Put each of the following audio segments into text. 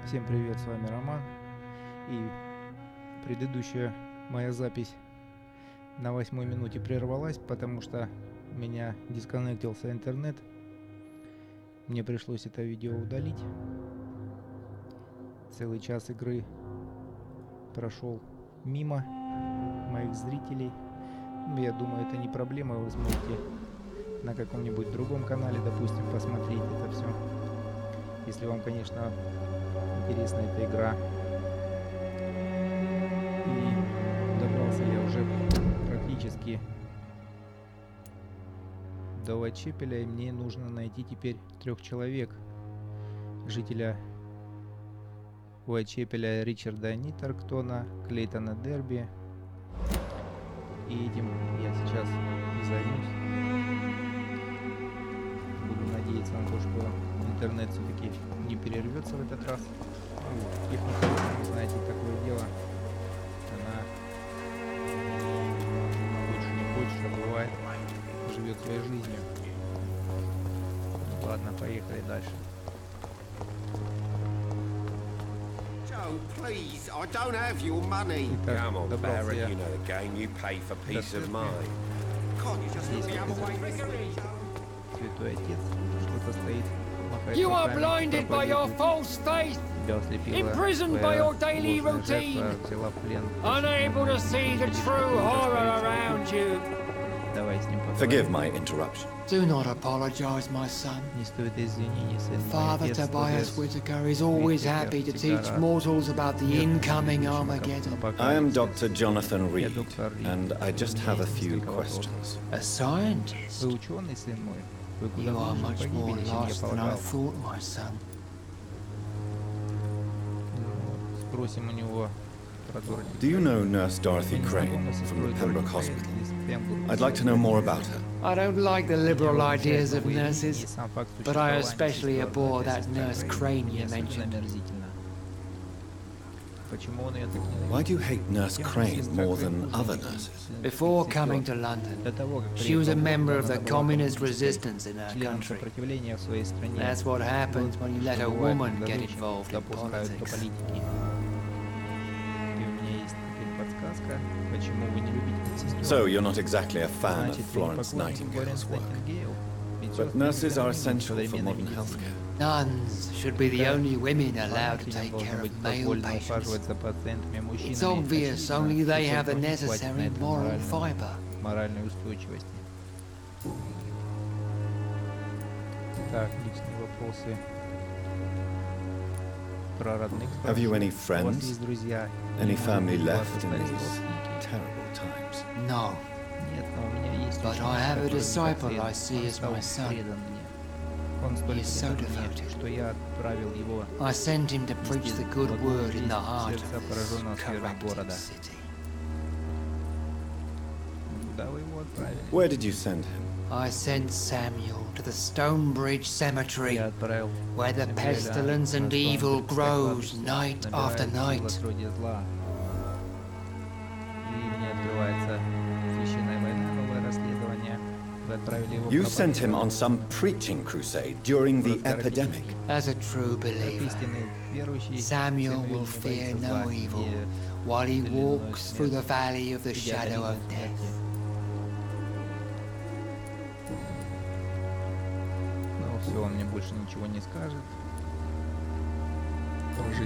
Всем привет, с вами Роман. И предыдущая моя запись на 8-й минуте прервалась, потому что у меня дисконнектился интернет. Мне пришлось это видео удалить. Целый час игры прошел мимо моих зрителей. Я думаю, это не проблема, вы сможете на каком-нибудь другом канале, допустим, посмотреть это все. Если вам, конечно, интересна эта игра. И добрался я уже практически до Уайдчепеля, и мне нужно найти теперь 3 человек. Жителя Уайдчепеля Ричарда Ниттерктона, Клейтона Дерби. И этим я сейчас и займусь. Буду надеяться на то, что интернет все-таки не перервется в этот раз. Техника, вы знаете, такое дело. Она больше не хочет, а бывает, живет своей жизнью. Ладно, поехали дальше. Please, I don't have your money. Come on, Barrett, you know the game. You pay for peace of mind. Can't you just look the other way? Святой Отец что-то стоит. You are blinded by your false faith, imprisoned by your daily routine, unable to see the true horror around you. Forgive my interruption. Do not apologize, my son. Father Tobias Whitaker is always happy to teach mortals about the incoming Armageddon. I am Dr. Jonathan Reed, and I just have a few questions. A scientist? You are much more lost than I thought, my son. Do you know Nurse Dorothy Crane from the Pembroke Hospital? I'd like to know more about her. I don't like the liberal ideas of nurses, but I especially abhor that Nurse Crane you mentioned. Why do you hate Nurse Crane more than other nurses? Before coming to London, she was a member of the communist resistance in her country. That's what happens when you let a woman get involved in politics. So you're not exactly a fan of Florence Nightingale's work. But nurses are essential for modern healthcare. Nuns should be the only women allowed to take care of male patients. It's obvious only they have the necessary moral fiber. Have you any friends? Any family left in these terrible times? No. But I have a disciple I see as my son. He is so devoted. I sent him to preach the good word in the heart of this corrupted city. Where did you send him? I sent Samuel to the Stonebridge Cemetery, where the pestilence and evil grows night after night. You sent him on some preaching crusade during the epidemic. As a true believer, Samuel will fear no evil while he walks through the valley of the shadow of death.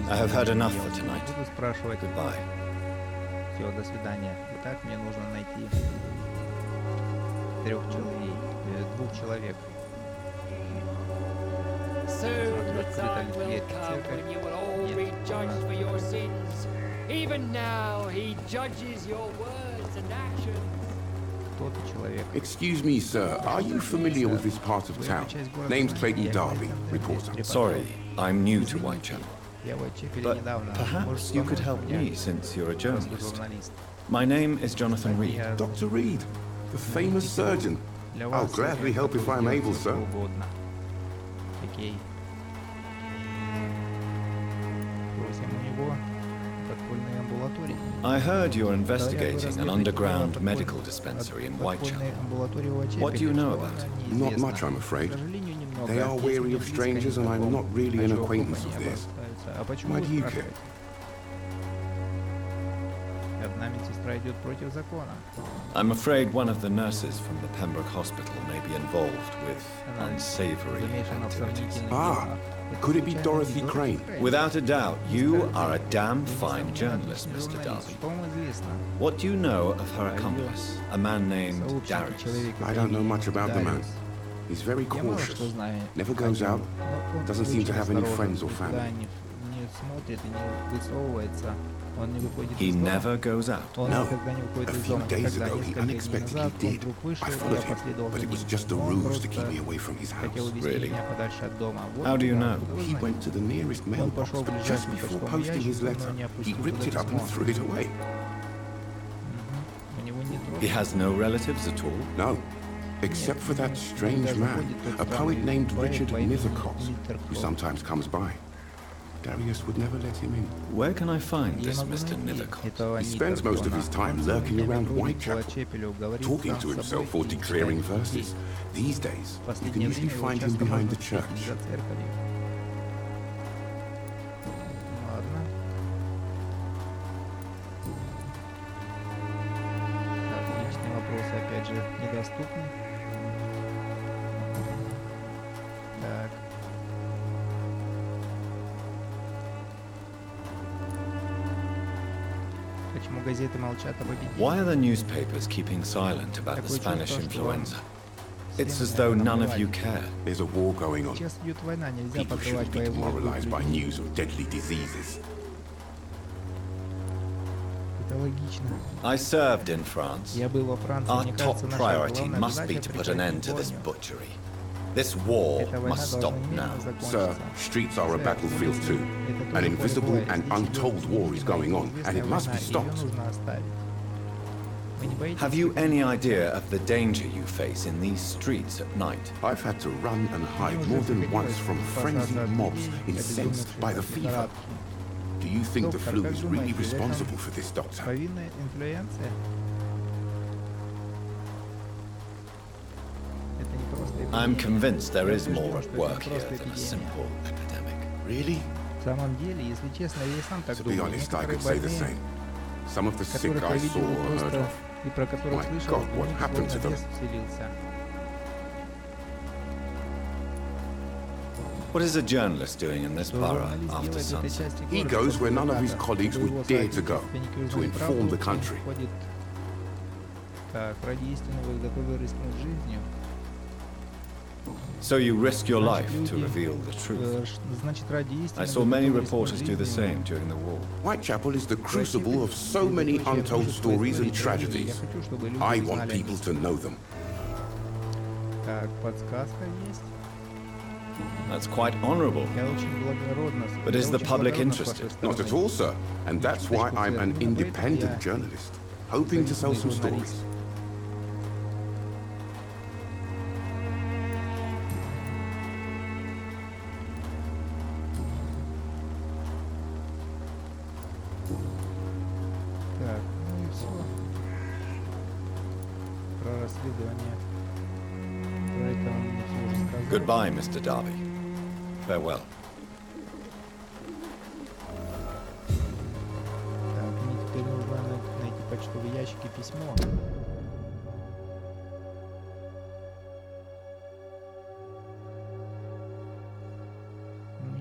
I have had enough for tonight. Goodbye. Все, до свидания. Итак, мне нужно найти 2 человек. Soon the time will come when you will all be judged for your sins. Even now he judges your words and actions. Excuse me, sir. Are you familiar with this part of town? Name's Clayton Darby, reporter. Sorry, I'm new to Whitechapel. But perhaps you could help me since you're a journalist. My name is Jonathan Reed. Dr. Reed, the famous surgeon. I'll gladly help if I'm able, sir. I heard you're investigating an underground medical dispensary in Whitechapel. What do you know about it? Not much, I'm afraid. They are wary of strangers, and I'm not really an acquaintance of theirs. Why do you care? I'm afraid one of the nurses from the Pembroke Hospital may be involved with unsavory activities. Ah, could it be Dorothy Crane? Without a doubt, you are a damn fine journalist, Mr. Darby. What do you know of her accomplice, a man named Darius? I don't know much about the man. He's very cautious, never goes out, doesn't seem to have any friends or family. He never goes out. No. A few days ago, he unexpectedly did. I followed him, but it was just a ruse to keep me away from his house. Really? How do you know? He went to the nearest mailbox, but just before posting his letter, he ripped it up and threw it away. He has no relatives at all? No, except for that strange man, a poet named Richard Nethercott, who sometimes comes by. Darius would never let him in. Where can I find this Mr. Nethercott? He spends most of his time lurking around Whitechapel, talking to himself or declaring verses. These days, you can usually find him behind the church. Why are the newspapers keeping silent about the Spanish influenza? It's as though none of you care. There's a war going on. People shouldn't be demoralized by news of deadly diseases. I served in France. Our top priority must be to put an end to this butchery. This war must stop now. Sir, streets are a battlefield too. An invisible and untold war is going on, and it must be stopped. Have you any idea of the danger you face in these streets at night? I've had to run and hide more than once from frenzied mobs incensed by the fever. Do you think the flu is really responsible for this, Doctor? I'm convinced there is more at work here than a simple epidemic. Really? To be honest, I could say the same. Some of the sick I saw or heard of. My God, what happened to them? What is a journalist doing in this borough after sunset? He goes where none of his colleagues would dare to go, to inform the country. So you risk your life to reveal the truth. I saw many reporters do the same during the war. Whitechapel is the crucible of so many untold stories and tragedies. I want people to know them. That's quite honorable. But is the public interested? Not at all, sir. And that's why I'm an independent journalist, hoping to sell some stories. Goodbye, Mr. Darby. Farewell. Так, мне теперь нужно найти почтовый ящик и письмо.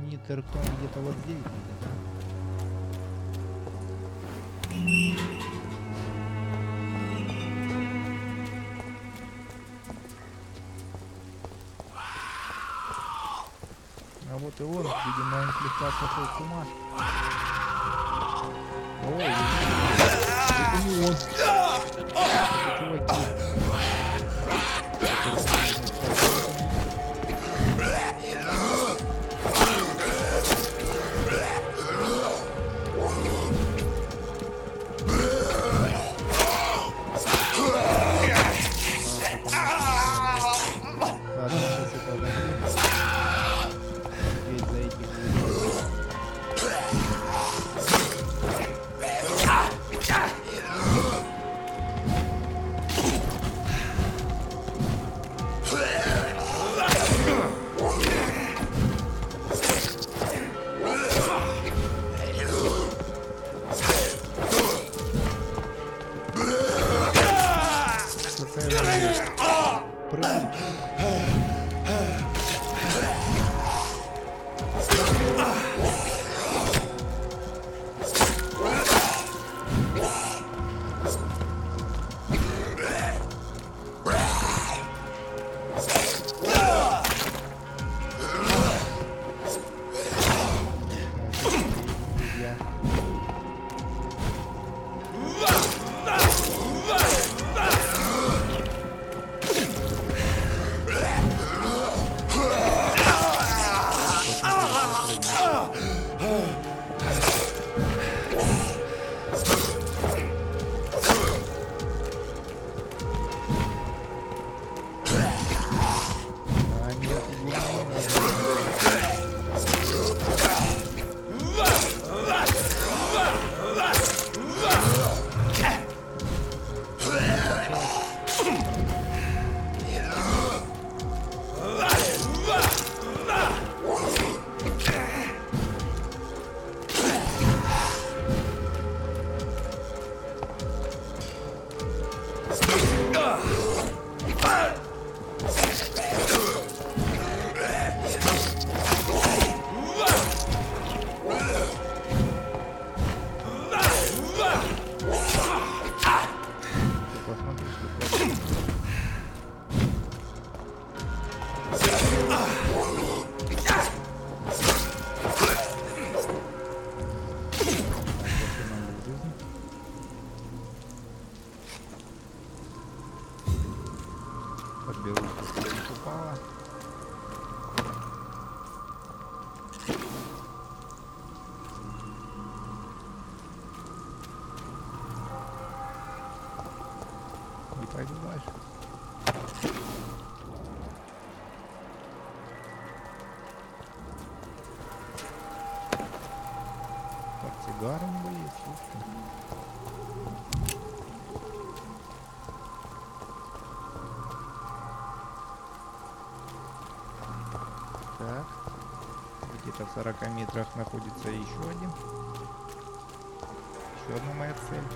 Нитертон где-то вот здесь будет, да? А вот и он, видимо, он слегка сошел с ума. Ой, это не он. Чуваки. пойду дальше. Портсигаром бы есть, слушай. Так. Где-то в 40 метрах находится еще один. Еще одна моя цель.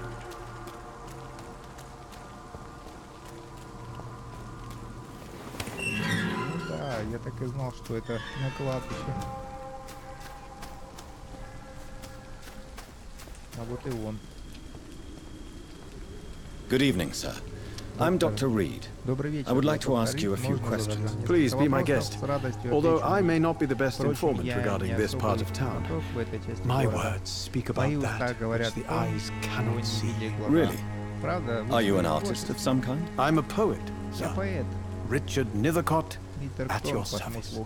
Ну да, я так и знал, что это на кладбище. А вот и он. Good evening, sir. I'm Dr. Reed. I would like to ask you a few questions. Please be my guest. Although I may not be the best informant regarding this part of town, my words speak about that which the eyes cannot see. Really? Are you an artist of some kind? I'm a poet, sir. Richard Nethercott, at your service.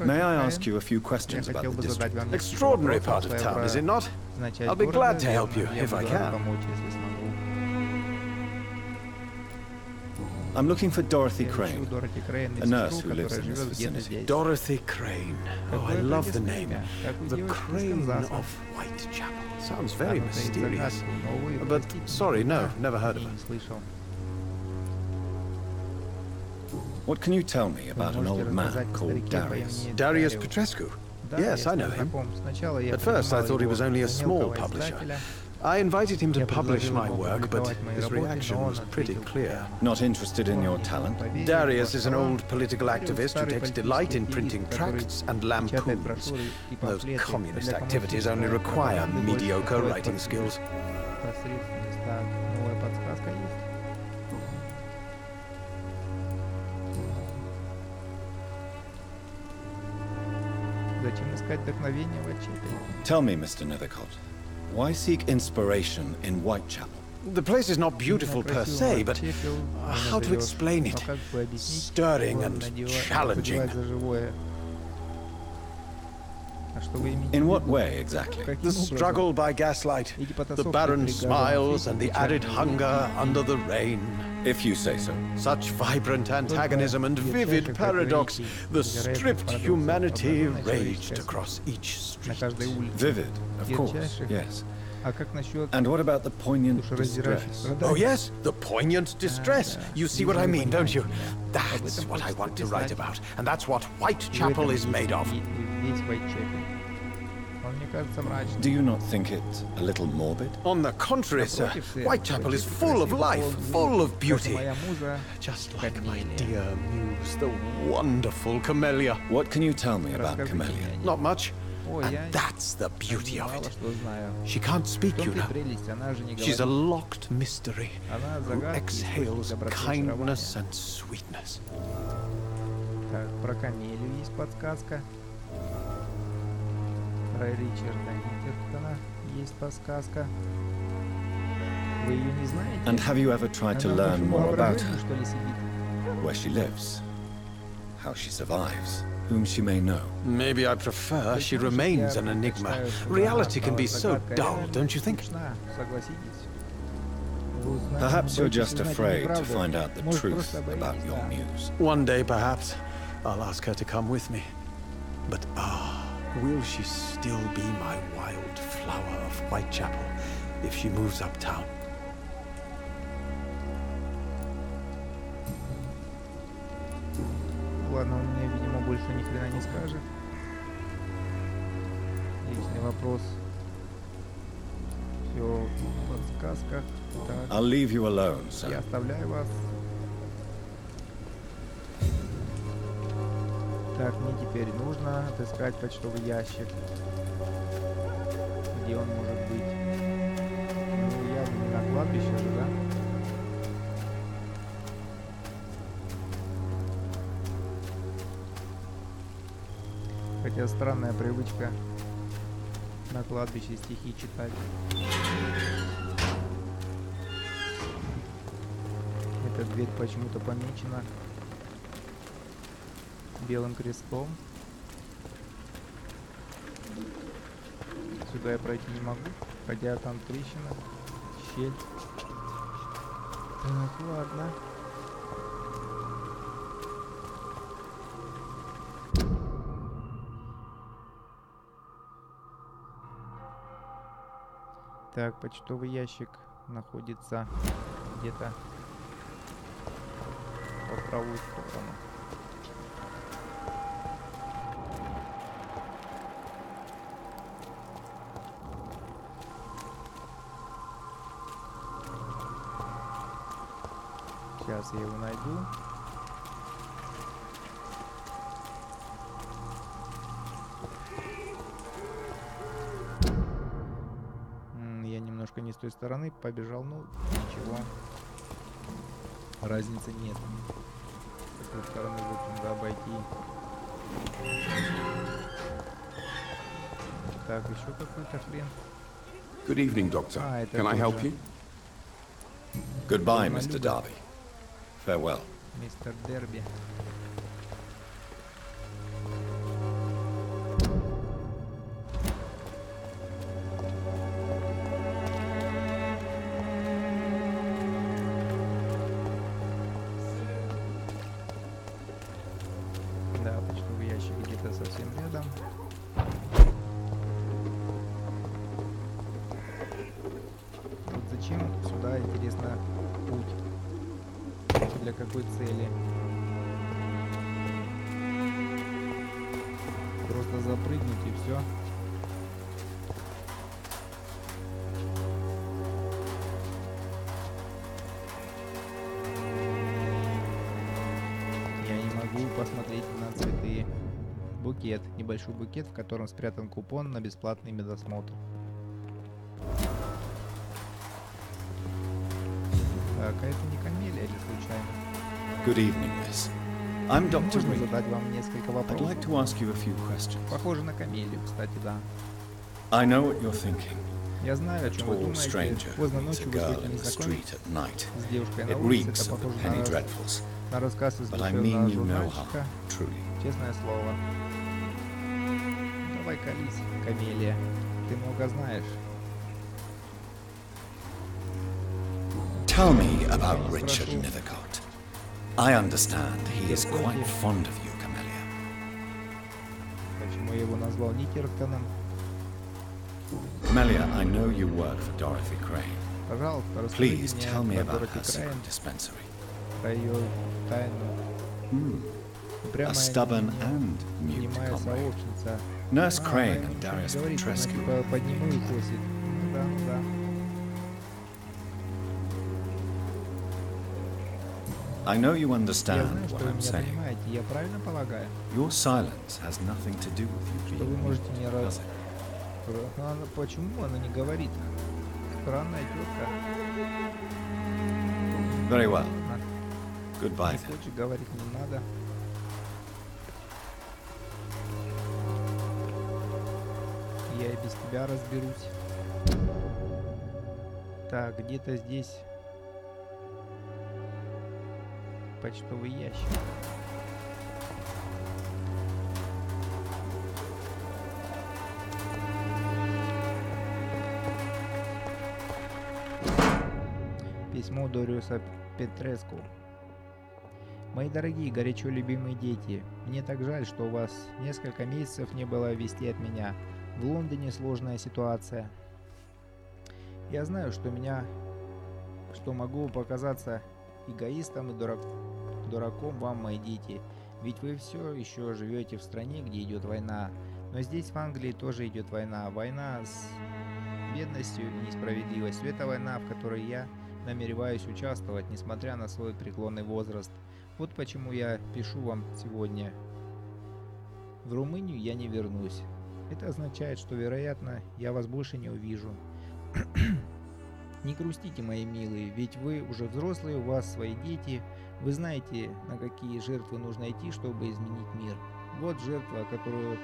May I ask you a few questions about the district? Extraordinary part of town, is it not? I'll be glad to help you if I can. I'm looking for Dorothy Crane, a nurse who lives in this vicinity. Dorothy Crane. Oh, I love the name. The Crane of Whitechapel. Sounds very mysterious. But, sorry, no, never heard of her. What can you tell me about an old man called Darius? Darius Petrescu? Yes, I know him. At first I thought he was only a small publisher. I invited him to publish my work, but his reaction was pretty clear. Not interested in your talent? Darius is an old political activist who takes delight in printing tracts and lampoons. Those communist activities only require mediocre writing skills. Tell me, Mr. Nethercott, why seek inspiration in Whitechapel? The place is not beautiful per se, but how to explain it? Stirring and challenging. In what way, exactly? The struggle by gaslight, the barren smiles and the added hunger under the rain. If you say so. Such vibrant antagonism and vivid paradox, the stripped humanity raged across each street. Vivid, of course, yes. And what about the poignant distress? Oh yes, the poignant distress. You see what I mean, don't you? That's what I want to write about, and that's what Whitechapel is made of. Do you not think it a little morbid? On the contrary, sir. Whitechapel is full of life, full of beauty. Just like my dear muse, the wonderful Camellia. What can you tell me about Camellia? Not much. And that's the beauty of it. She can't speak, you know. She's a locked mystery who exhales kindness and sweetness. Так, про Камелию есть подсказка. Про Ричарда Нитертона есть подсказка. Вы ее не знаете? And have you ever tried to learn more about her? Where she lives, how she survives, whom she may know? Maybe I prefer she remains an enigma. Reality can be so dull, don't you think? Perhaps you're just afraid to find out the truth about your muse. One day, perhaps, I'll ask her to come with me. But will she still be my wild flower of Whitechapel if she moves uptown? Ладно, он мне, видимо, больше ни хрена не скажет. Личный вопрос. Все в подсказках. Так. I'll leave you alone, sir. Я оставляю вас. Так, мне теперь нужно отыскать почтовый ящик. Где он может быть? Ну, явно не на кладбище же, да? Хотя странная привычка на кладбище стихи читать. Эта дверь почему-то помечена белым крестом. Сюда я пройти не могу, хотя там трещина. щель. Так, ладно. Так, почтовый ящик находится где-то по правую сторону. Сейчас я его найду. Я немножко не с той стороны побежал, ну ничего. Разницы нет. С той стороны, в общем, надо обойти. Так, еще какой-то хрен. Good evening, Doctor. Can I help you? Goodbye, Mr. Darby. Farewell. Мистер Дерби. Да, почтовый ящик где-то совсем рядом. Вот зачем сюда, интересно, путь? Для какой цели? Просто запрыгнуть и все. Я не могу посмотреть на цветы. Букет. Небольшой букет, в котором спрятан купон на бесплатный медосмотр. Так, а это не камелия или случайно? Good evening, miss. I'm Dr. Можно Reed. задать вам несколько I'd вопросов? like to ask you a few questions. Похоже на камелию, кстати, да. I know what you're thinking. Я знаю, о чем вы Tall думаете. stranger Поздно meets a ночью вы girl будете in the незнакомец street at night. с девушкой на It улице. reeks Это of the похоже penny dreadfuls. на рассказ из But I душевного mean you no журнальчика. harm, truly. Честное слово. Давай колись, камелия. Ты много знаешь. Tell me about Richard Nethercott. I understand he is quite fond of you, Camellia. Почему я его назвал Никертоном? Camellia, I know you work for Dorothy Crane. Пожалуйста, расскажите Please мне tell me про about Дороти her Крейн, secret dispensary. про ее тайну. A stubborn and mute Немая comrade. сообщница. Nurse Crane она and ничего не Darius говорит, она Petrescu. типа подниму и косит. Ну да, ну да. I know you Я understand знаю, what что вы I'm меня saying. понимаете, я правильно полагаю? Your silence has nothing to do with you Что вы being можете mute, мне does it? Почему она не говорит? Странная тетка. Very well. Она Goodbye не then. хочет говорить, не надо. Я и без тебя разберусь. Так, где-то здесь почтовый ящик. Письмо Дориуса Петреску. Мои дорогие, горячо любимые дети, мне так жаль, что у вас несколько месяцев не было вести от меня. В Лондоне сложная ситуация. Я знаю, что могу показаться эгоистом и дураком вам, мои дети. Ведь вы все еще живете в стране, где идет война. Но здесь, в Англии, тоже идет война. Война с бедностью и несправедливостью. Это война, в которой я намереваюсь участвовать, несмотря на свой преклонный возраст. Вот почему я пишу вам сегодня. В Румынию я не вернусь. Это означает, что, вероятно, я вас больше не увижу. Не грустите, мои милые, ведь вы уже взрослые, у вас свои дети. Вы знаете, на какие жертвы нужно идти, чтобы изменить мир. Вот жертва, которую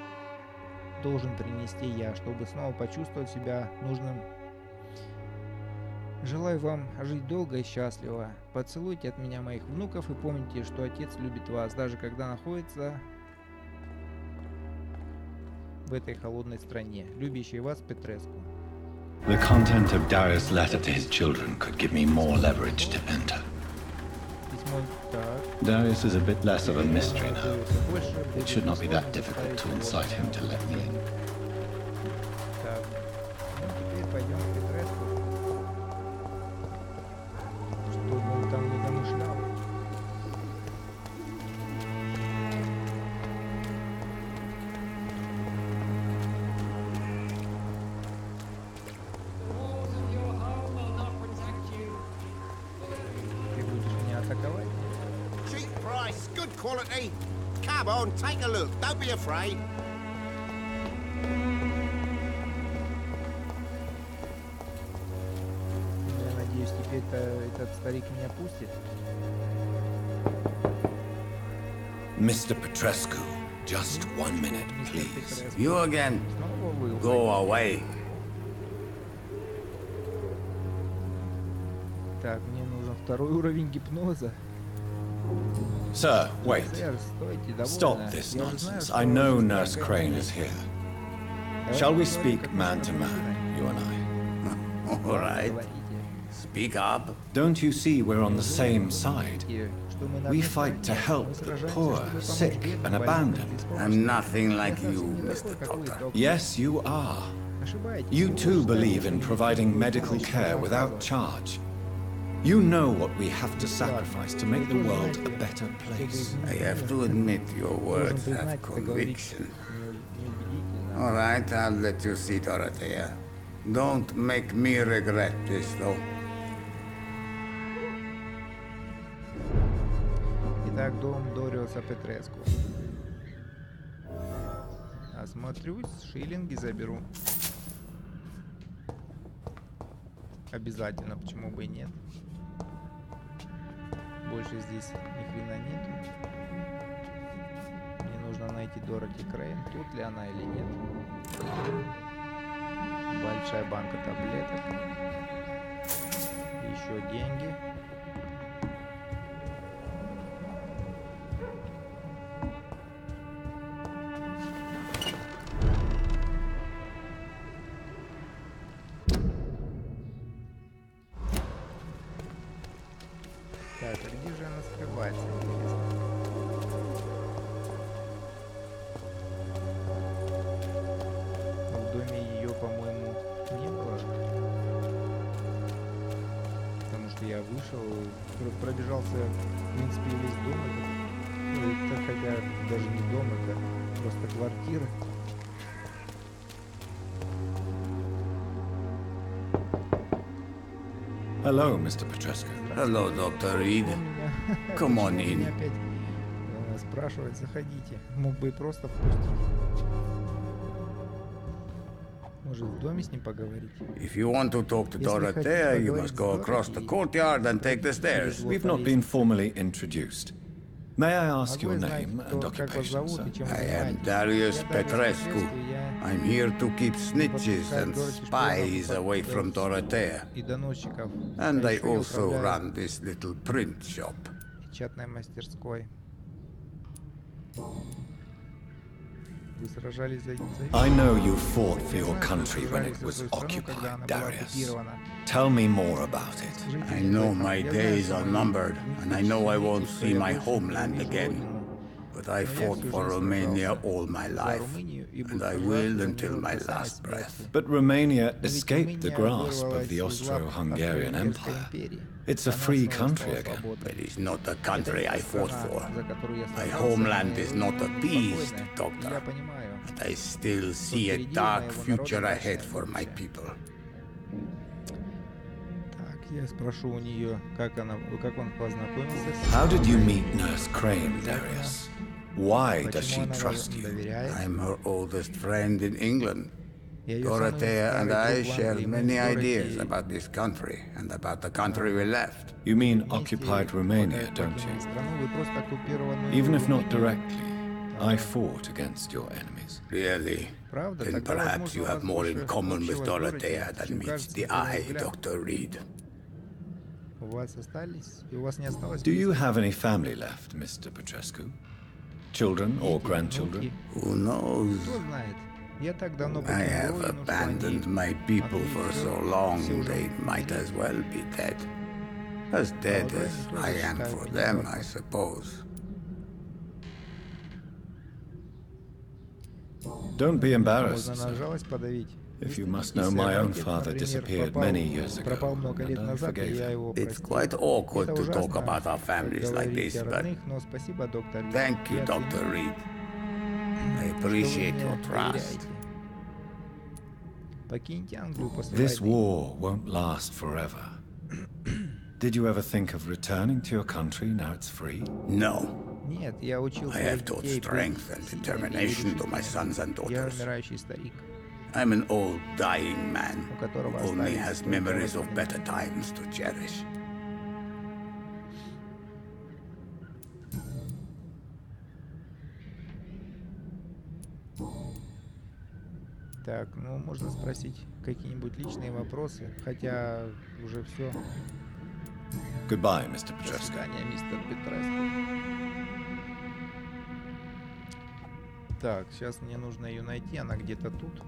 должен принести я, чтобы снова почувствовать себя нужным. Желаю вам жить долго и счастливо. Поцелуйте от меня моих внуков и помните, что отец любит вас, даже когда находится в этой холодной стране. Любящий вас Петреску. The content of Darius' letter to his children could give me more leverage to enter. Darius is a bit less of a mystery now. It should not be that difficult to incite him to let me in. Good quality. Come on, take a look. Don't be afraid. Я надеюсь, теперь этот старик меня пустит. Mr. Petrescu, just 1 minute, please. You again. Go away. Так, мне нужен второй уровень гипноза. Sir, wait. Stop this nonsense. I know Nurse Crane is here. Shall we speak man to man, you and I? All right. Speak up. Don't you see we're on the same side? We fight to help the poor, sick, and abandoned. I'm nothing like you, Mr. Doctor. Yes, you are. You too believe in providing medical care without charge. You know what we have to sacrifice to make the world a better place. I have to admit your words have conviction. All right, I'll let you see Dorothea. Don't make me regret this, though. Итак, дом Дориуса Петреску. Осмотрюсь, шиллинги заберу. Обязательно, почему бы и нет. Больше здесь ни хрена нету. Мне нужно найти Дороти Крейн. Тут ли она или нет. Большая банка таблеток. Еще деньги. Так, а где же она скрывается, интересно? В доме ее, по-моему, не было. Потому что я вышел, пробежался, в принципе, весь дом. Это хотя даже не дом, это просто квартира. Hello, Mr. Petrescu. Hello, Dr. Reed. Come on in. Опять спрашивает, заходите. Мог бы и просто впустить. Может, в доме с ним поговорить? If you want to talk to Dorothea, you must go across the courtyard and take the stairs. We've not been formally introduced. May I ask your name and occupation, sir? I am Darius Petrescu. I'm here to keep snitches and spies away from Dorothea. And I also run this little print shop. Печатной мастерской. Вы сражались за... I know you fought for your country when it was occupied, Darius. Tell me more about it. I know my days are numbered, and I know I won't see my homeland again. But I fought for Romania all my life, and I will until my last breath. But Romania escaped the grasp of the Austro-Hungarian Empire. It's a free country again. But it's not the country I fought for. My homeland is not appeased, Doctor. But I still see a dark future ahead for my people. Я спрошу у нее, как он познакомился с... How did you meet Nurse Crane, Darius? Why does she trust you? I'm her oldest friend in England. Dorothea and I share many ideas about this country and about the country we left. You mean occupied Romania, don't you? Even if not directly, I fought against your enemies. Really? Then perhaps you have more in common with Dorothea than meets the eye, Dr. Reed. Do you have any family left, Mr. Petrescu? Children or grandchildren? Who knows? Я так давно I have abandoned my people for so long, they might as well be dead. As dead as I am for them, I suppose. Don't be embarrassed, Можно на sir. жалость подавить. If you must know, my own father disappeared many years ago, Пропал много лет and I назад, и forgave я him. его It's простил. quite awkward Это to talk ужасно about our families like говорить this, о but родных, но спасибо, доктор Рид. thank you, Я Dr. ценю, Reed. I что вы appreciate мне your trust. доверяете. Покиньте Англию после This войны. war won't last forever. Did you ever think of returning to your country now it's free? No. Нет, я учил I своих have taught детей strength and быть determination to my решительными. sons and Я daughters. умирающий старик, I'm an old, dying man у которого who only остались has только memories of воспоминания. better times to cherish. Так, ну можно спросить какие-нибудь личные вопросы, хотя уже все. Goodbye, Mr. До Petrescu. свидания, мистер Петреску. Так, сейчас мне нужно ее найти, она где-то тут.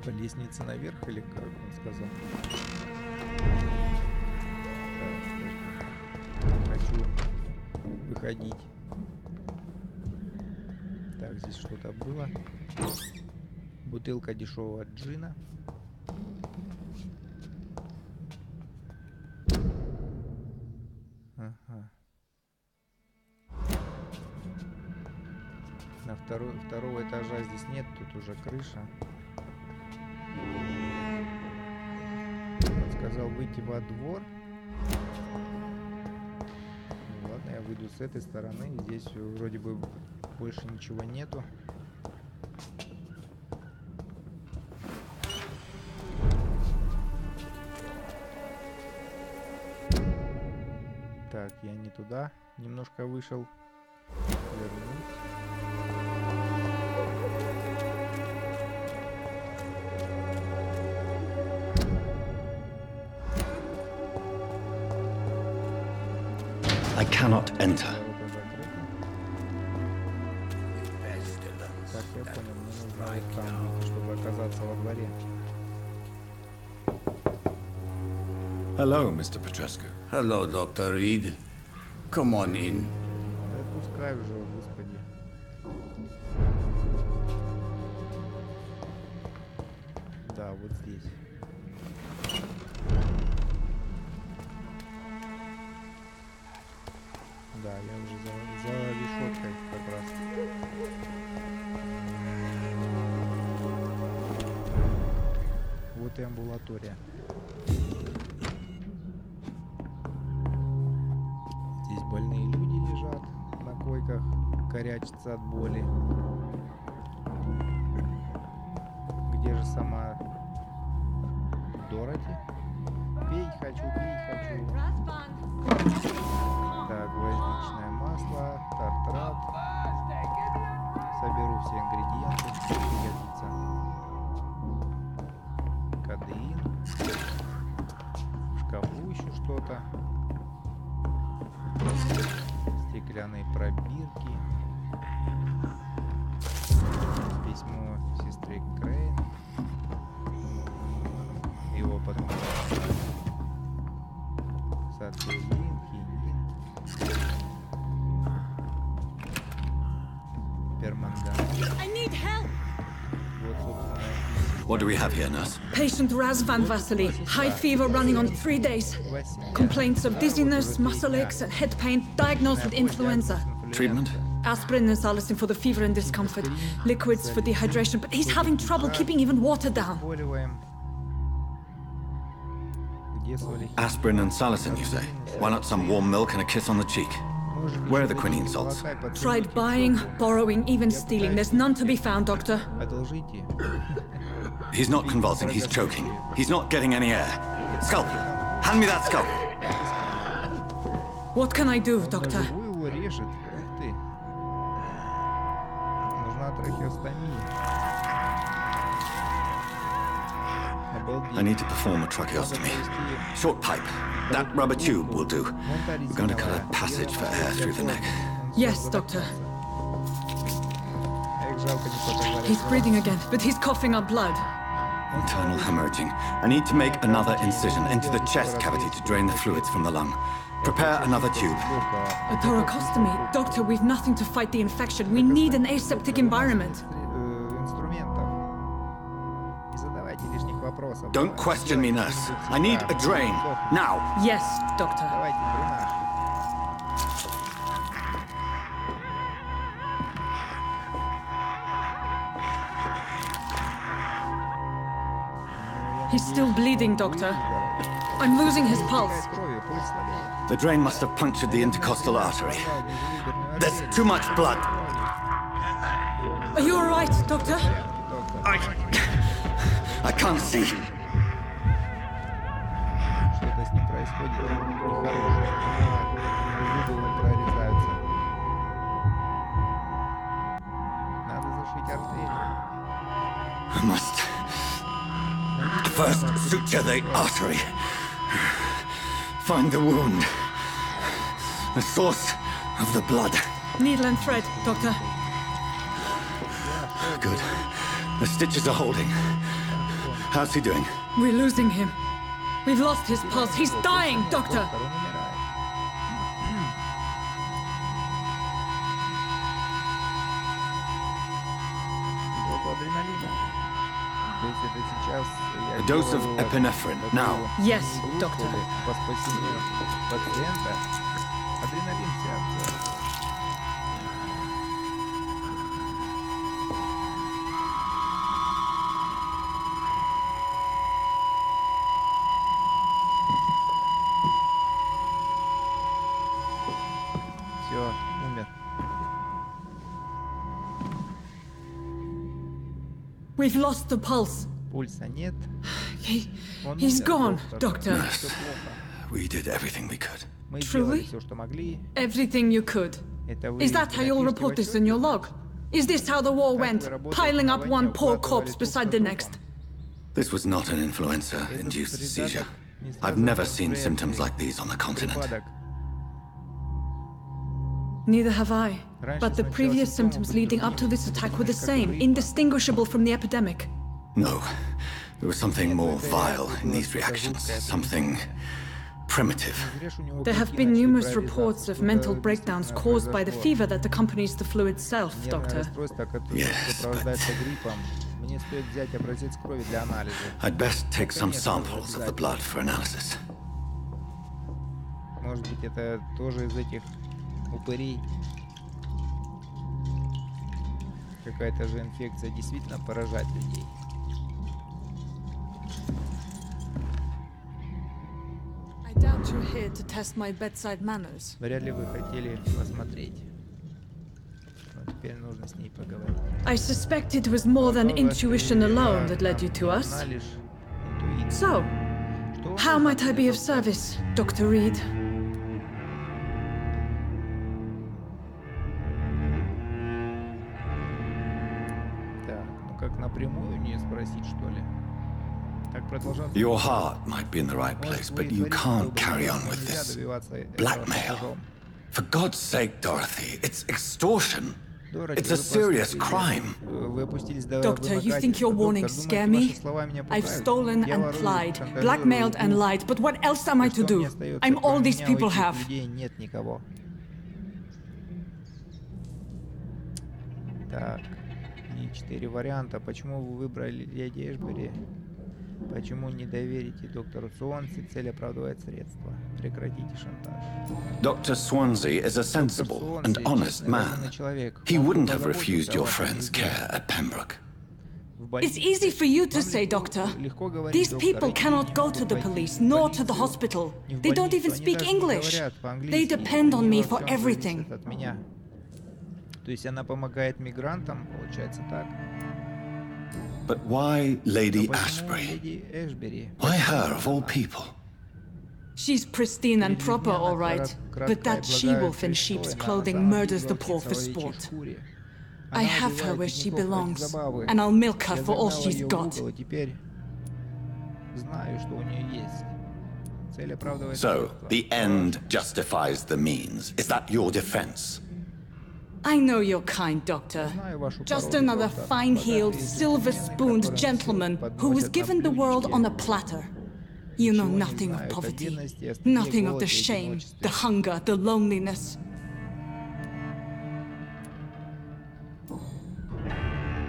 По лестнице наверх или как он сказал? Так, хочу выходить. Так, здесь что-то было. Бутылка дешевого джина. Ага. На второго этажа здесь нет, тут уже крыша. Он сказал выйти во двор. Ну, ладно, я выйду с этой стороны. Здесь вроде бы больше ничего нету. Так, я не туда. Немножко вышел. Вернусь. I cannot enter. Ворота закрыты. Так, я понял, мне нужно вот там выйти, чтобы оказаться во дворе. Hello, Mr. Petrescu. Hello, Dr. Reed. Come on in. Да пускай уже, господи. Да, вот здесь. Да, я уже за решеткой как раз. Вот и амбулатория. Здесь больные люди лежат на койках, корячатся от боли. Где же сама Дороти? Пей хочу, пей хочу. Так, гвоздичное масло, тартрат. Соберу все ингредиенты, что пригодится. Кадеин. В шкафу еще что-то. Стеклянные пробирки. Письмо сестре Крейн. Его потом сацилин, хинин, перманган. Вот, собственно. What do we have here, nurse? Patient Razvan Vasily. High fever running on 3 days. Complaints of dizziness, muscle aches, and head pain. Diagnosed with influenza. Treatment? Aspirin and salicin for the fever and discomfort. Liquids for dehydration, but he's having trouble keeping even water down. Aspirin and salicin, you say? Why not some warm milk and a kiss on the cheek? Where are the quinine salts? Tried buying, borrowing, even stealing. There's none to be found, doctor. He's not convulsing, he's choking. He's not getting any air. Scalpel! Hand me that scalpel! What can I do, doctor? I need to perform a tracheostomy. Short pipe. That rubber tube will do. We're going to cut a passage for air through the neck. Yes, doctor. He's breathing again, but he's coughing up blood. Internal hemorrhaging. I need to make another incision into the chest cavity to drain the fluids from the lung. Prepare another tube. A thoracostomy. Doctor, we've nothing to fight the infection. We need an aseptic environment. Don't question me, nurse. I need a drain. Now. Yes, doctor. He's still bleeding, doctor. I'm losing his pulse. The drain must have punctured the intercostal artery. There's too much blood. Are you all right, doctor? I can't see. Что-то с ним происходит нехорошее. Зубы прорезаются. Надо зашить артерию. I must first suture the artery. Find the wound. The source of the blood. Needle and thread, doctor. Good. The stitches are holding. How's he doing? We're losing him. We've lost his pulse. He's dying, doctor. A dose of epinephrine, now. Yes, doctor. Все, умер. We've lost the pulse. Пульса нет. He's gone, doctor. Nurse, we did everything we could. Мы Truly? сделали все, что могли. Everything you could. Это вы Is that how you'll report this in your log? Is this how the war went? Piling up one poor corpse beside the next? This was not an influenza-induced seizure. I've never seen symptoms like these on the continent. Neither have I. But the previous symptoms leading up to this attack were the same, indistinguishable from the epidemic. No, there was something more vile in these reactions, something primitive. There have been numerous reports of mental breakdowns caused by the fever that accompanies the fluid self, doctor. Yes, but I'd best take some samples of the blood for analysis. Может быть, это тоже из этих упырей. Какая-то же инфекция действительно поражает людей. I doubt you're here to test my bedside manners. Вряд ли вы хотели посмотреть. Но теперь нужно с ней поговорить. I suspect it was more than intuition alone that led you to us. So, how might I be of service, Dr. Reed? Так, ну как напрямую не спросить, что ли? Так продолжаться. Your heart might be in the right place, but you can't carry on with this blackmail. For God's sake, Dorothy, it's extortion. It's a serious crime. Doctor, you think your warnings scare me? I've stolen and lied, blackmailed and lied, but what else am I to do? I'm all these people have. Так, и 4 варианта. Почему вы выбрали леди Эшбери? Почему не доверите доктору Суонси? Цель оправдывает средства. Прекратите шантаж. Dr. Swansea is a sensible and honest man. He wouldn't have refused your friend's care at Pembroke. It's easy for you to say, Doctor. These people cannot go to the police, nor to the hospital. They don't even speak English. They depend on me for everything. То есть она помогает мигрантам, получается так? But why Lady Ashbury? Why her of all people? She's pristine and proper, all right. But that she-wolf in sheep's clothing murders the poor for sport. I have her where she belongs, and I'll milk her for all she's got. So, the end justifies the means. Is that your defense? I know you're kind, Doctor. Just another fine-heeled, silver-spooned gentleman who was given the world on a platter. You know nothing of poverty, nothing of the shame, the hunger, the loneliness.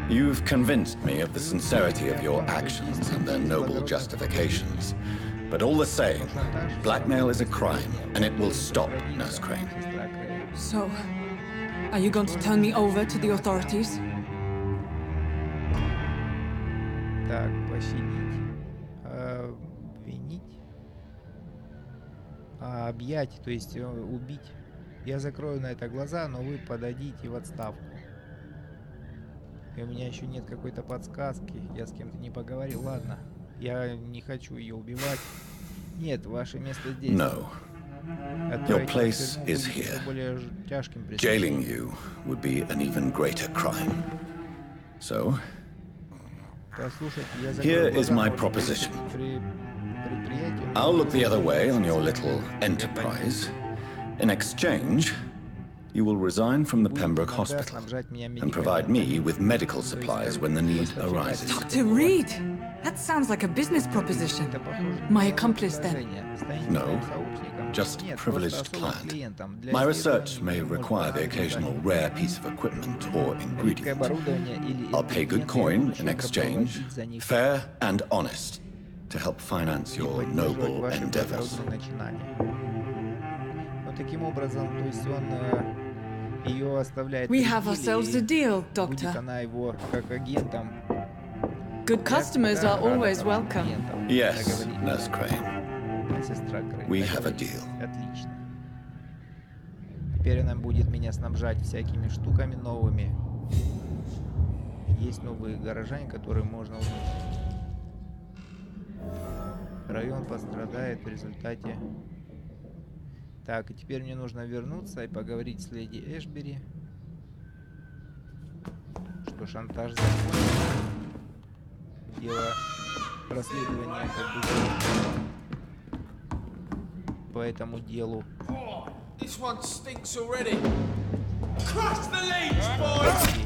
You've convinced me of the sincerity of your actions and their noble justifications. But all the same, blackmail is a crime, and it will stop, Nurse Crane. So, are you going to turn me over to the authorities? Так, пощадить, обвинить, объять, то есть убить. Я закрою на это глаза, но вы подадите в отставку. И у меня еще нет какой-то подсказки. Я с кем-то не поговорил. Ладно, я не хочу ее убивать. Нет, ваше место здесь. No. Your place is here. Jailing you would be an even greater crime. So, here is my proposition. I'll look the other way on your little enterprise. In exchange, you will resign from the Pembroke Hospital and provide me with medical supplies when the need arises. Dr. Reed! That sounds like a business proposition. My accomplice, then? No, just privileged client. My research may require the occasional rare piece of equipment or ingredient. I'll pay good coin in exchange, fair and honest, to help finance your noble endeavors. We have ourselves a deal, Doctor. Good customers are always welcome. Yes, Nurse Crane. We have a deal. Отлично. Теперь она будет меня снабжать всякими штуками новыми. Есть новые горожане, которые можно убить. Район пострадает в результате. Так, и теперь мне нужно вернуться и поговорить с леди Эшбери. Что шантаж закончен. Дело расследования как бы по этому делу. This one stinks already. Crush the leech, boys!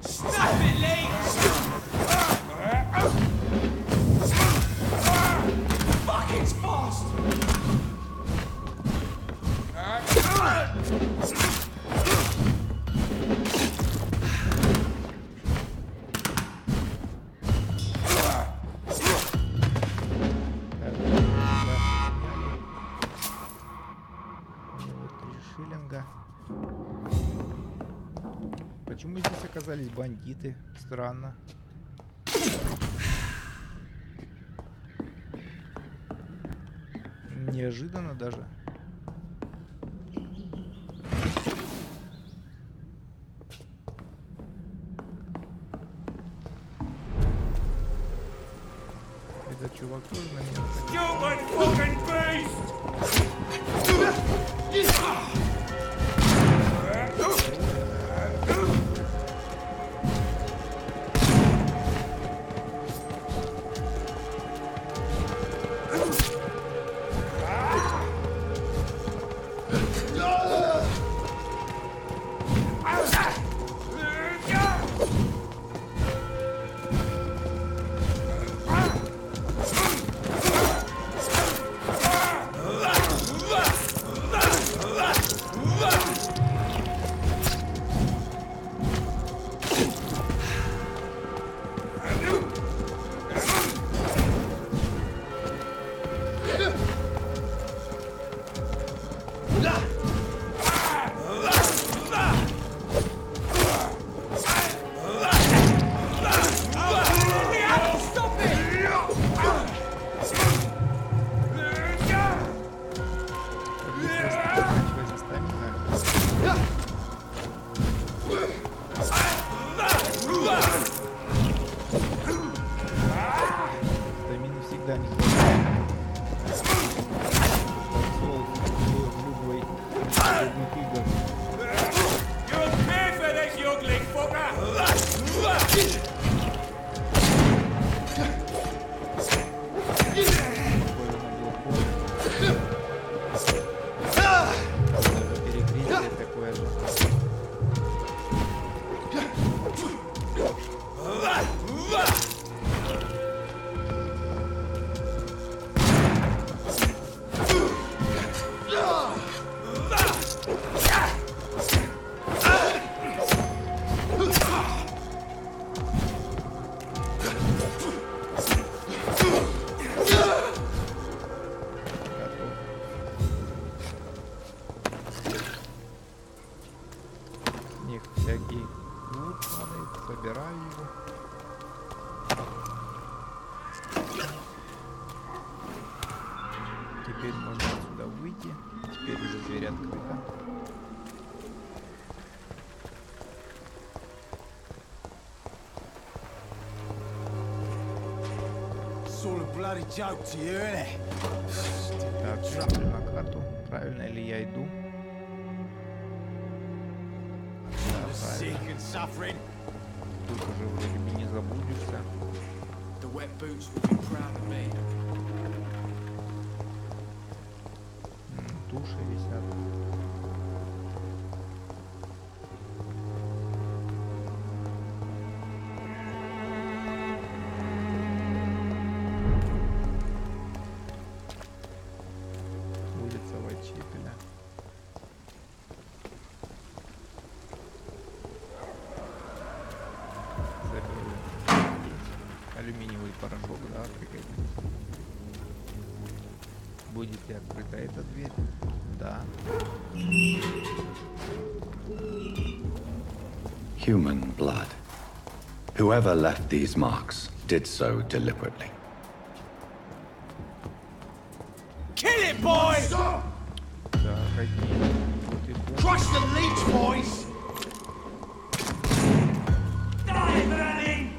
Snap it, leech! Fuck, it's fast! Почему здесь оказались бандиты? Странно. Неожиданно даже. Этот чувак тоже на меня. Теперь можно отсюда выйти. Теперь уже дверь открыта. Так, смотрю на карту. Правильно ли я иду? Да, правильно. Тут уже вроде бы не заблудишься. Туши висят. Улица Уайдчепеля. Заберу алюминиевый порошок, да, пригодится. Будет ли открыта эта дверь? Да. Human blood. Whoever left these marks did so deliberately. Kill it, boys! Да, какие. Вот и бог. Crush the leech, boys! Die, Bernie!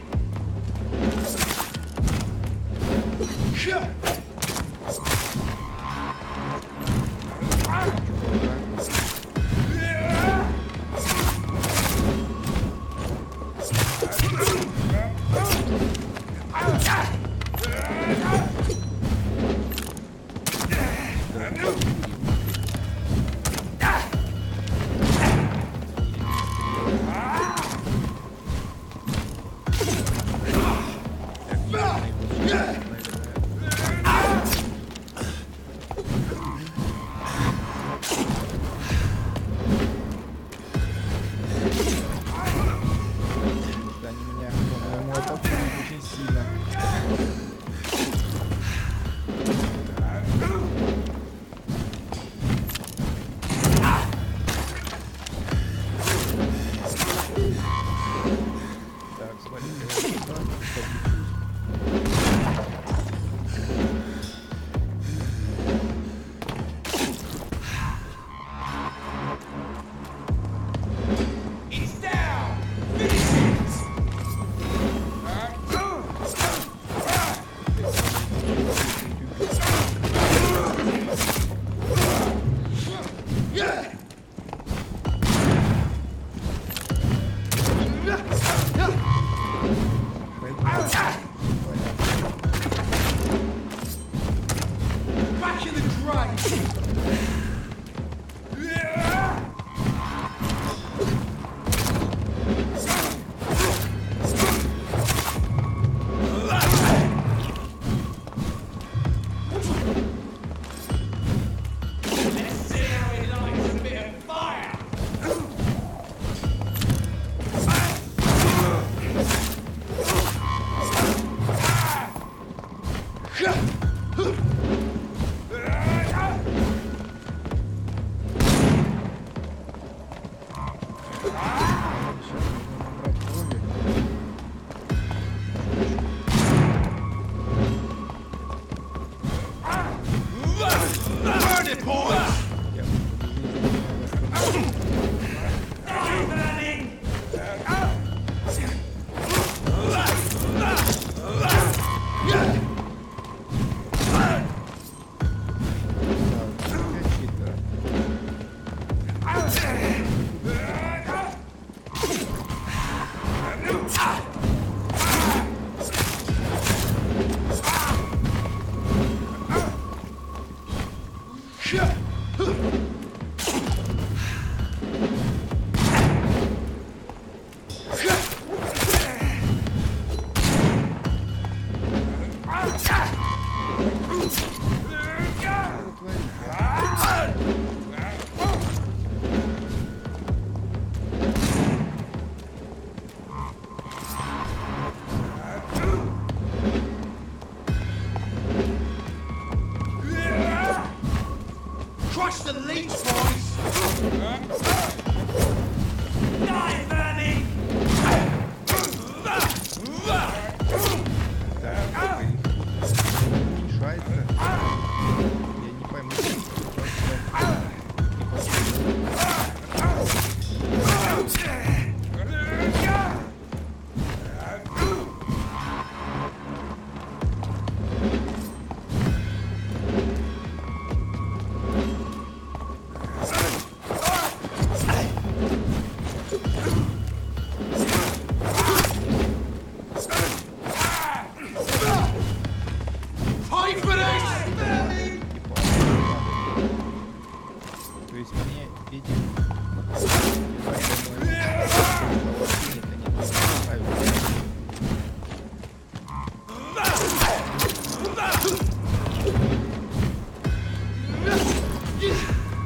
Сейчас мне эти...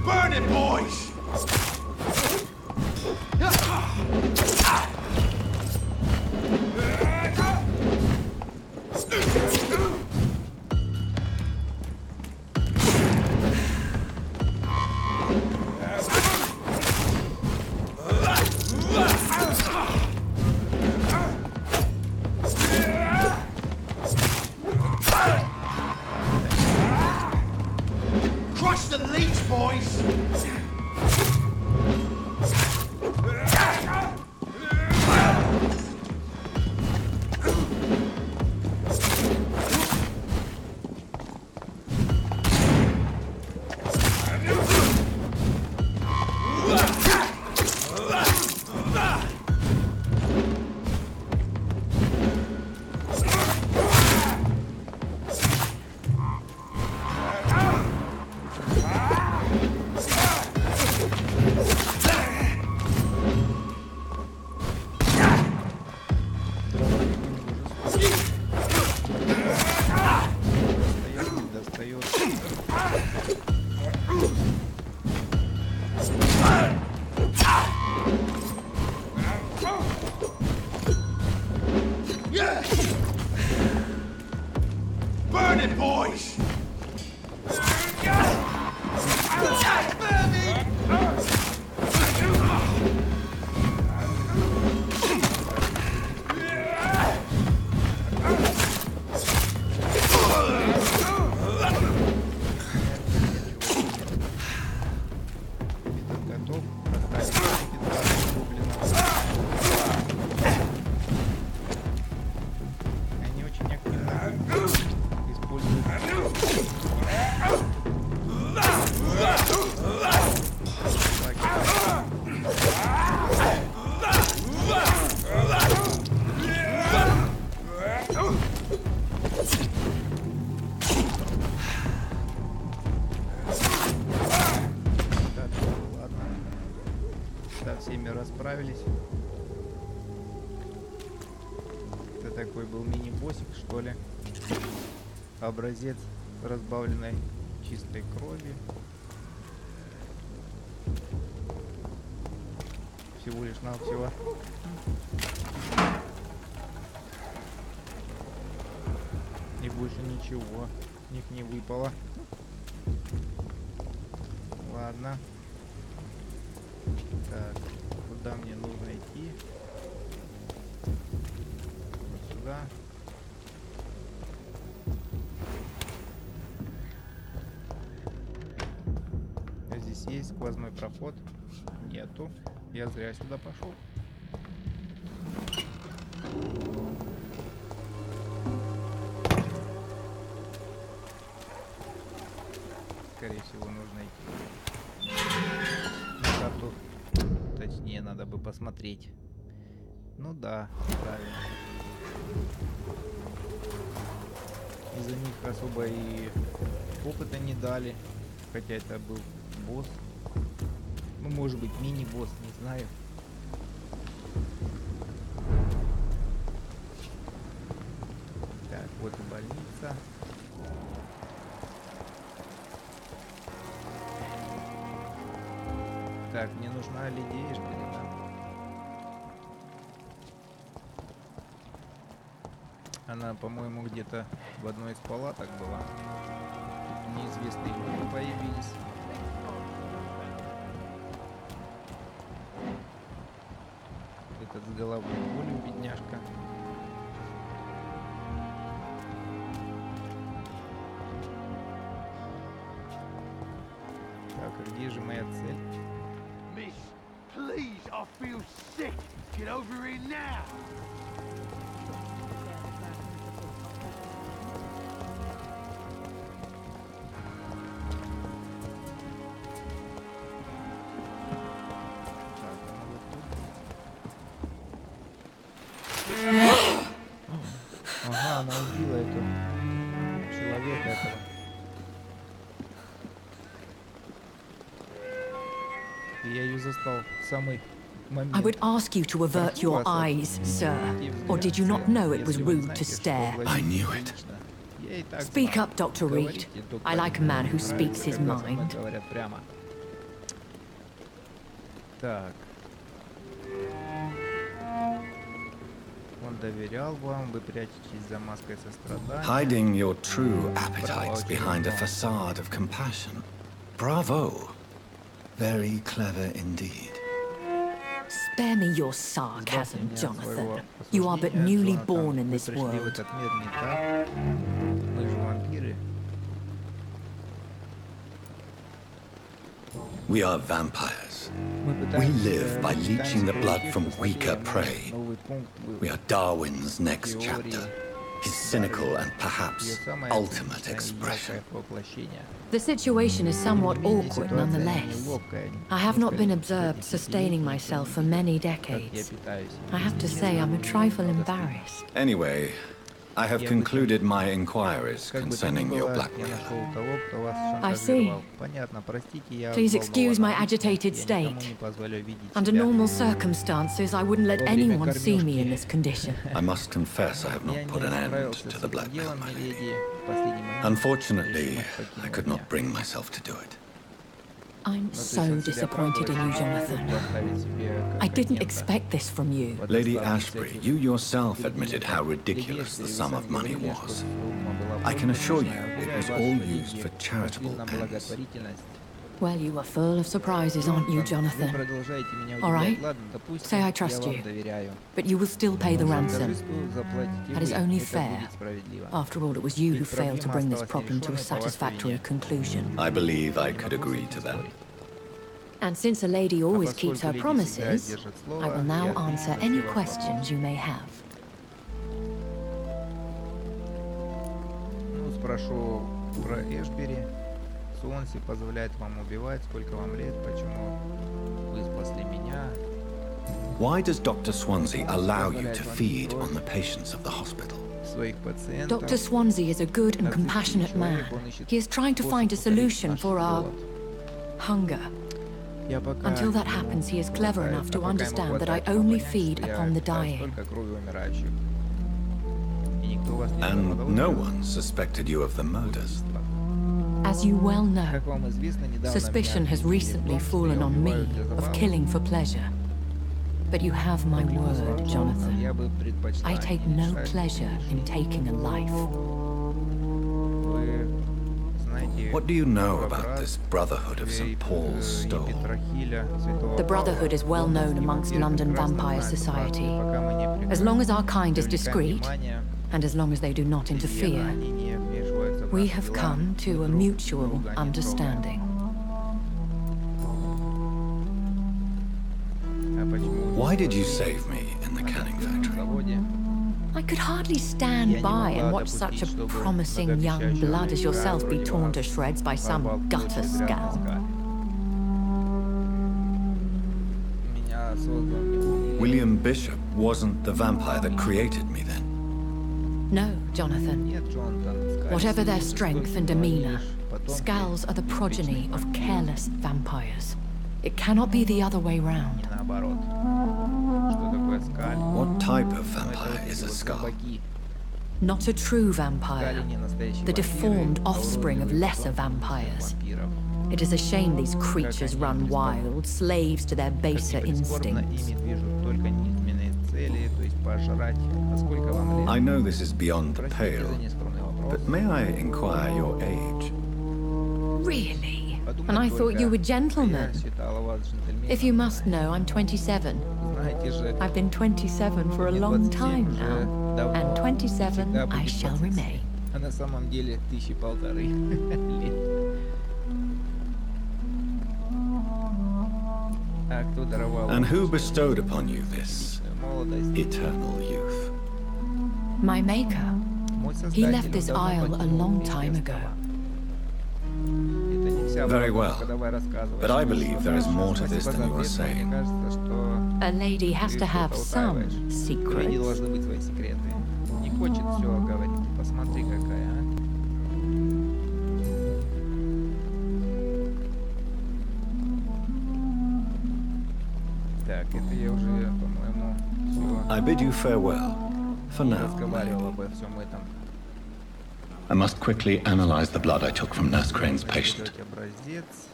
Burn it, boys! Crush the leech, boys! Burn it, boys! Расправились. Это такой был мини-боссик, что ли. Образец разбавленной чистой крови. Всего лишь навсего. И больше ничего у них не выпало. Ладно. Так. Куда мне нужно идти? Вот сюда. Здесь есть сквозной проход? Нету. Я зря сюда пошел. Скорее всего, нужно идти на карту. Точнее, надо бы посмотреть. Ну да, правильно. Из-за них особо и опыта не дали. Хотя это был босс. Ну, может быть, мини-босс, не знаю. Так, вот и больница. Так, мне нужна ледеешка, да? Она, по-моему, где-то в одной из палаток была. Тут неизвестные люди появились. Этот с головой болью, бедняжка. Так, а где же моя цель? Please, I feel sick. Get over here now. Ага, она убила этого человека этого. Я ее застал в самый момент. I would ask you to avert your eyes, sir. Or did you not know it was rude to stare? I knew it. Speak up, Dr. Reed. I like a man who speaks his mind. Так. Он доверял вам, вы прячетесь за маской сострадания. Hiding your true appetites behind a facade of compassion. Bravo. Very clever indeed. Spare me your sarcasm, Jonathan. You are but newly born in this world. Мы же вампиры. We are vampires. We live by leeching the blood from weaker prey. We are Darwin's next chapter. His cynical and perhaps ultimate expression. The situation is somewhat awkward nonetheless. I have not been observed sustaining myself for many decades. I have to say I'm a trifle embarrassed. Anyway, I have concluded my inquiries concerning your blackmail. I see. Please excuse my agitated state. Under normal circumstances, I wouldn't let anyone see me in this condition. I must confess I have not put an end to the blackmail, my lady. Unfortunately, I could not bring myself to do it. I'm so disappointed in you, Jonathan. I didn't expect this from you. Lady Ashbury, you yourself admitted how ridiculous the sum of money was. I can assure you it was all used for charitable ends. Well, you are full of surprises, aren't you, Jonathan? All right, say I trust you, but you will still pay the ransom. That is only fair. After all, it was you who failed to bring this problem to a satisfactory conclusion. I believe I could agree to that. And since a lady always keeps her promises, I will now answer any questions you may have. Спрошу про Эшбери. Сонси позволяет вам убивать. Сколько вам лет? Почему вы спасли меня? Why does Dr. Swansea allow you to feed on the patients of the hospital? Dr. Swansea is a good and compassionate man. He is trying to find a solution for our hunger. Until that happens, he is clever enough to understand that I only feed upon the dying. And no one suspected you of the murders. As you well know, suspicion has recently fallen on me of killing for pleasure. But you have my word, Jonathan. I take no pleasure in taking a life. What do you know about this Brotherhood of St. Paul's Stole? The Brotherhood is well known amongst London vampire society. As long as our kind is discreet, and as long as they do not interfere, we have come to a mutual understanding. Why did you save me in the canning factory? I could hardly stand by and watch such a promising young blood as yourself be torn to shreds by some gutter scowl. William Bishop wasn't the vampire that created me then? No, Jonathan. Whatever their strength and demeanor, scowls are the progeny of careless vampires. It cannot be the other way round. What type of vampire is a skull? Not a true vampire. The deformed offspring of lesser vampires. It is a shame these creatures run wild, slaves to their baser instincts. I know this is beyond the pale, but may I inquire your age? Really? And I thought you were gentlemen. If you must know, I'm 27. I've been 27 for a long time now, and 27 I shall remain. And who bestowed upon you this eternal youth? My maker. He left this isle a long time ago. Very well, but I believe there is more to this than you are saying. A lady has to have some secrets. Так, это я уже, по-моему, все. I bid you farewell. For now. Разговаривал обо всем этом. I must quickly analyze the blood I took from Nurse Crane's patient. Образец.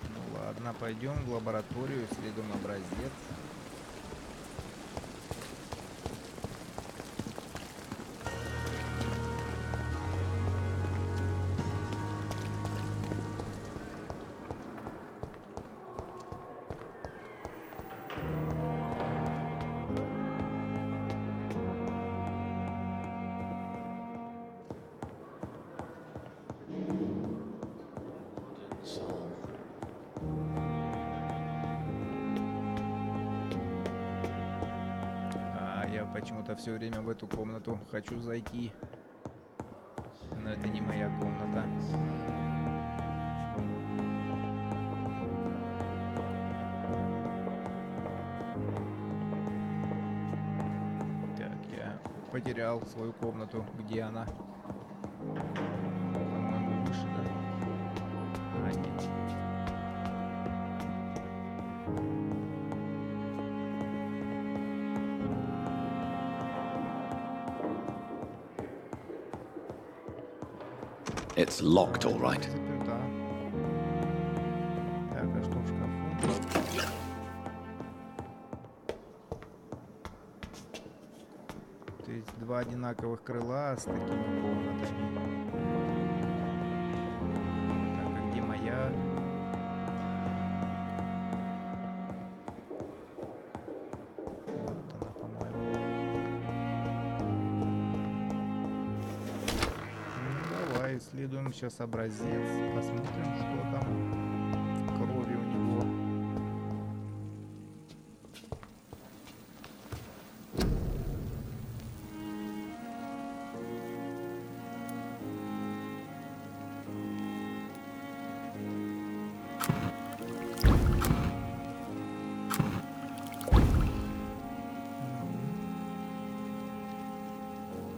Ну ладно, пойдем в лабораторию, исследуем образец. Почему-то все время в эту комнату хочу зайти, но это не моя комната. Так, я потерял свою комнату. Где она? По-моему, выше, да? А, нет. It's locked, all right. Так, а что в шкафу? То есть два одинаковых крыла с такими комнатами. Так, а где моя? Вот она, по-моему. Исследуем сейчас образец, посмотрим, что там в крови у него.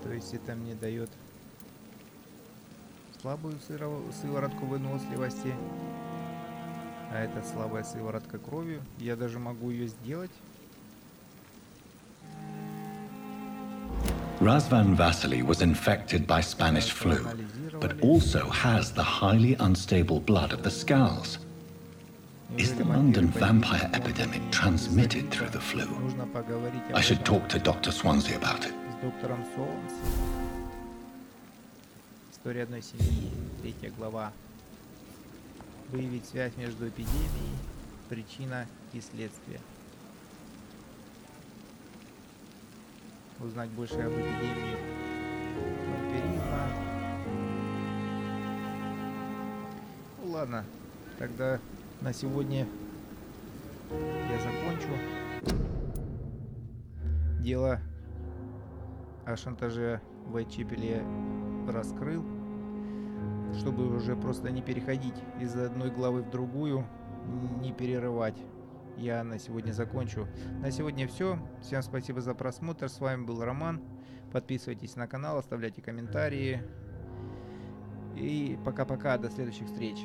То есть это мне дает слабую сыворотку выносливости, а это слабая сыворотка крови. Я даже могу ее сделать. Razvan Vasily was infected by Spanish flu, but also has the highly unstable blood of the Skulls. Is the London vampire epidemic transmitted through the flu? I should talk to Dr. Swansea about it. История одной семьи, 3 глава. Выявить связь между эпидемией, причина и следствие. Узнать больше об эпидемии вампиризма. Ну ладно, тогда на сегодня я закончу. Дело о шантаже в Уайдчепеле раскрыл, чтобы уже просто не переходить из одной главы в другую, не перерывать. Я на сегодня закончу. На сегодня все. Всем спасибо за просмотр. С вами был Роман. Подписывайтесь на канал, оставляйте комментарии. И пока-пока. До следующих встреч.